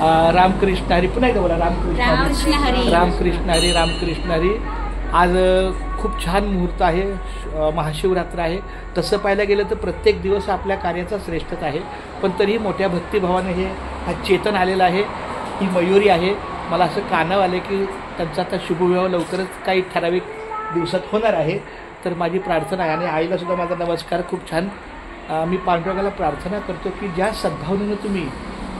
रामकृष्ण हरी. पुन्हा एकदा बोला रामकृष्ण हरी. रामकृष्ण हरी. रामकृष्ण हरी. आज खूप छान मुहूर्त आहे, महाशिवरात्र आहे. तसं पाहायला गेलं तर प्रत्येक दिवस आपल्या कार्याचा श्रेष्ठच आहे, पण तरीही मोठ्या भक्तिभावाने हा चेतन आलेला आहे. ही मयुरी आहे. मला असं कानावर आले की त्यांचा आता शुभविवाह लवकरच काही ठराविक दिवसात होणार आहे. तर माझी प्रार्थना आहे आणि आईलासुद्धा माझा नमस्कार. खूप छान. मी पांडुरंगाला प्रार्थना करतो की ज्या सद्भावनेनं तुम्ही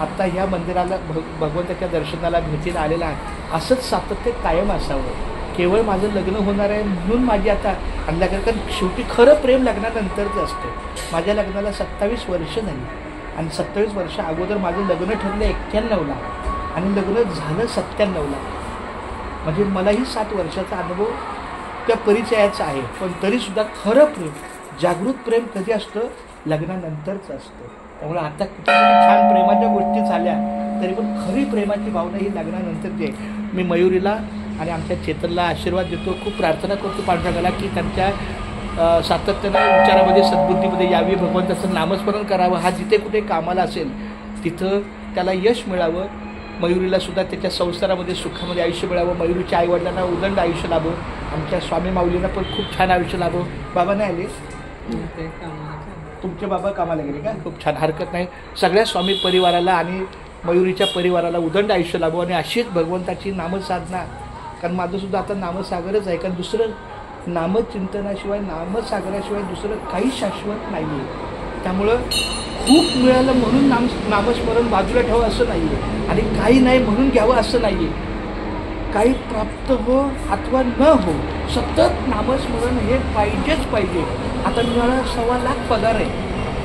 आत्ता ह्या मंदिराला भगवंताच्या दर्शनाला भेटीला आलेला आहात, असंच सातत्य कायम असावं. केवळ माझं लग्न होणार आहे म्हणून माझी आता आणल्याकडे, कारण शेवटी खरं प्रेम लग्नानंतरच असतं. माझ्या लग्नाला 27 वर्ष झाली आणि 27 वर्ष अगोदर माझं लग्न ठरलं 91ला आणि लग्न झालं 97ला. म्हणजे मलाही 7 वर्षाचा अनुभव त्या परिचयाचा आहे. पण तरीसुद्धा खरं प्रेम, जागृत प्रेम कधी असतं? लग्नानंतरच असतं. त्यामुळे आता किती छान प्रेमाच्या गोष्टी झाल्या तरी पण खरी प्रेमाची भावना ही लग्नानंतरची आहे. मी मयुरीला आणि आमच्या चेतनला आशीर्वाद देतो. खूप प्रार्थना करतो पांडुरंगाला की त्यांच्या सातत्यानं विचारामध्ये सद्बुद्धीमध्ये यावी, भगवंताचं नामस्मरण करावं. हा जिथे कुठे कामाला असेल तिथं त्याला यश मिळावं. मयुरीलासुद्धा त्याच्या संसारामध्ये सुखामध्ये आयुष्य मिळावं. मयुरीच्या आईवडिलांना उदंड आयुष्य लाभो. आमच्या स्वामी माऊलींना पण खूप छान आयुष्य लाभो. बाबा नाही आले? तुमचे बाबा कामाला गेले का? खूप छान, हरकत नाही. सगळ्या स्वामी परिवाराला आणि मयुरीच्या परिवाराला उदंड आयुष्य लाभो आणि अशीच भगवंताची नामसाधना. कारण माझंसुद्धा आता नामसागरच आहे. कारण दुसरं नामचिंतनाशिवाय, नामसागराशिवाय दुसरं काही शाश्वत नाही आहे. त्यामुळं खूप मिळालं म्हणून नामस्मरण बाजूला ठेवावं असं नाही आहे आणि काही नाही म्हणून घ्यावं असं नाही आहे. काही प्राप्त हो अथवा न हो, सतत नामस्मरण हे पाहिजेच पाहिजे. आता मला 1.25 लाख पगार आहे,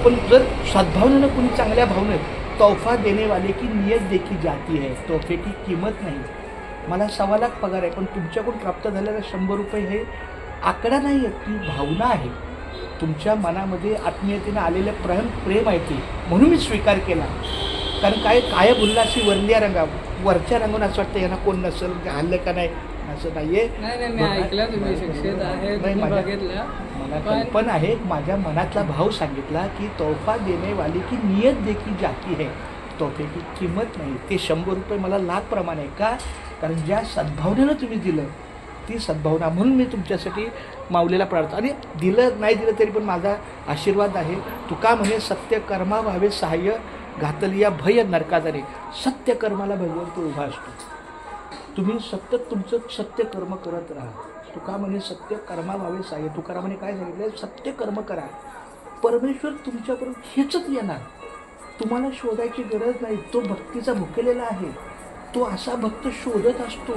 पण जर सद्भावनेनं कोणी चांगल्या भावनेत, तोहफा देने वाले की नियत देखी जाती है, तोहफे की किंमत नाही. मला 1.25 लाख पगार आहे, पण तुमच्याकडून प्राप्त झालेला 100 रुपये हे आकडा नाही आहे, ती भावना आहे. तुमच्या मनामध्ये आत्मीयतेनं आलेलं प्रेम आहे ते, म्हणून मी स्वीकार केला. कारण काय उल्हासी वरल्या रंगा, वरच्या रंगावून असं वाटतं यांना कोण नसेल, हल्लं का नाही, असं नाही आहे. मला कल्पना आहे, माझ्या मनातला भाव सांगितला की तोहफा देने वाली की नियत देखी जाती है, तोहफे की किंमत नाही. ते 100 रुपये मला लाखप्रमाणे आहे. का? कारण ज्या सद्भावनेनं तुम्ही दिलं ती सद्भावना, म्हणून मी तुमच्यासाठी माऊलीला प्रार्थना. आणि दिलं नाही दिलं तरी पण माझा आशीर्वाद आहे. तुका म्हणे सत्य कर्मा व्हावे सहाय्य, घातलिया भय नरकादारी. सत्य कर्माला भगवंत उभा असतो. तुम्ही सतत तुमचं सत्य कर्म करत राहा. तुका म्हणे सत्य कर्मा व्हावे सहाय्य. तुकारामाने काय सांगितलं? सत्य कर्म करा, परमेश्वर तुमच्यापर्यंत खेचत येणार. तुम्हाला शोधायची गरज नाही. तो भक्तीचा भुकेलेला आहे. तो असा भक्त शोधत असतो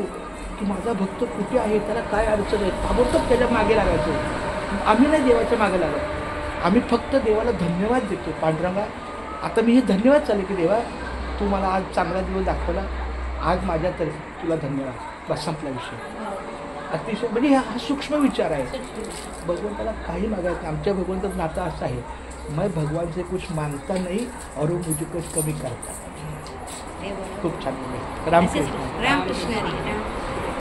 की माझा भक्त कुठे आहे, त्याला काय अडचण आहे, ताबडतोब त्याच्या मागे लागायचं. आम्ही नाही देवाच्या मागे लागत, आम्ही फक्त देवाला धन्यवाद देतो. पांडुरंगा, आता मी हे धन्यवाद चालले की देवा तू मला आज चांगला दिवस दाखवला, आज माझ्यातर्फे तुला धन्यवाद. बस संपला विषय. अतिशय म्हणजे हा सूक्ष्म विचार आहे. भगवंताला काही मागायचं. आमच्या भगवंताचं नातं असं आहे, मैं भगवान से कुछ मांगता नहीं और वो मुझे कुछ कमी करता. खूप छान. रामकृष्ण.